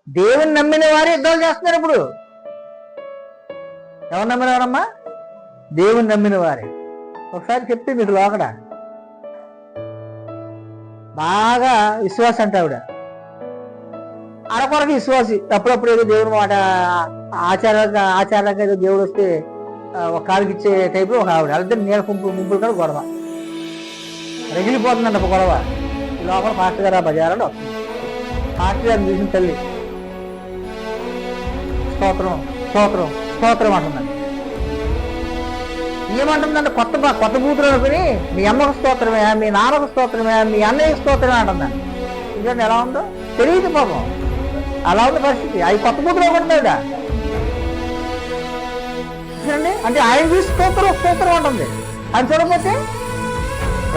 దేవుని నమ్మిన వారు యుద్ధాలు చేస్తున్నారు ఇప్పుడు. ఎవరు నమ్మినవారమ్మా? దేవుని నమ్మిన వారే. ఒకసారి చెప్తే మీకు లోకడ బాగా విశ్వాసం అంటే ఆవిడ అరకొరకు విశ్వాసి. అప్పుడప్పుడు ఏదో దేవుని మాట ఆచారంగా ఏదో దేవుడు వస్తే ఒక కాలుకి ఇచ్చే టైప్లో ఒక ఆవిడ. అదే నీళ్ళ ముంపులు కూడా గొడవ రగిలిపోతుందంట ఒక గొడవ. లోపల పాస్టర్ గారు ఆ బజారాలు వస్తుంది. పాస్టర్ గారిని చూసిన తల్లి స్తోత్రం స్తోత్రం స్తోత్రం అంటుందండి. ఏమంటుందంటే కొత్త కూతురు అనుకుని మీ అమ్మకు స్తోత్రమే, మీ నాన్నకు స్తోత్రమే, మీ అన్నయ్యకు స్తోత్రమే అంటుందండి. ఎందుకంటే ఎలా ఉందో తెలియదు పాపం. అలా ఉంది పరిస్థితి. అవి కొత్త కూతురు అనుకుంటున్నాడు అంటే ఆయన చూసి స్తోత్రం ఉంటుంది. అది చూడకపోతే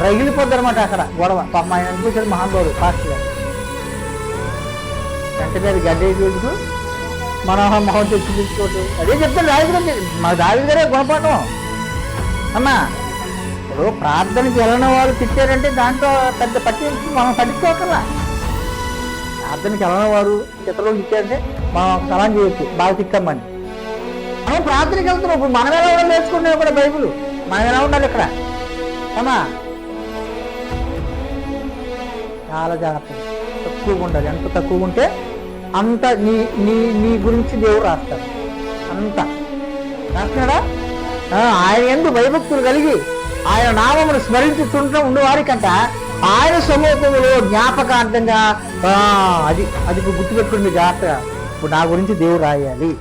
రగిలిపోద్ది అనమాట అక్కడ గొడవ. పాపం ఆయన అనిపించాడు మహానుభావుడు పాస్టర్ గారు. వెంటనే అది గడ్డ వేసుకు మనోహం మొహం తెచ్చి తీసుకోవద్దు. అదే చెప్తాను దావిది. మా దావిది గారే గుణపాఠం అమ్మా. ఇప్పుడు ప్రార్థనకి వెళ్ళిన వాళ్ళు తిట్టారంటే దాంట్లో పెద్ద మనం పట్టించుకోకల్లా. ప్రార్థనకి వెళ్ళిన వారు ఇతరులు తిట్టారంటే మనం ఒక సలాం చేయొచ్చు, బాగా తిక్కమ్మని. మనం ప్రార్థనకి వెళ్తున్నాం. ఇప్పుడు మనం ఎలా ఉండాలి నేర్చుకుంటున్నాం కూడా బైబుల్. మనం ఎలా ఉండాలి ఇక్కడ అమ్మా? చాలా జాగ్రత్తగా తక్కువగా ఉండాలి. ఎంత తక్కువగా ఉంటే అంత నీ గురించి దేవుడు రాస్తాడు. అంత రాస్తున్నాడా? ఆయన ఎందుకు భయభక్తులు కలిగి ఆయన నామమును స్మరించుతుంటూ ఉండేవారికంట ఆయన సమూహంలో జ్ఞాపకార్థంగా అది గుర్తుపెట్టుకుని జాగ్రత్తగా ఇప్పుడు నా గురించి దేవుడు రాయాలి.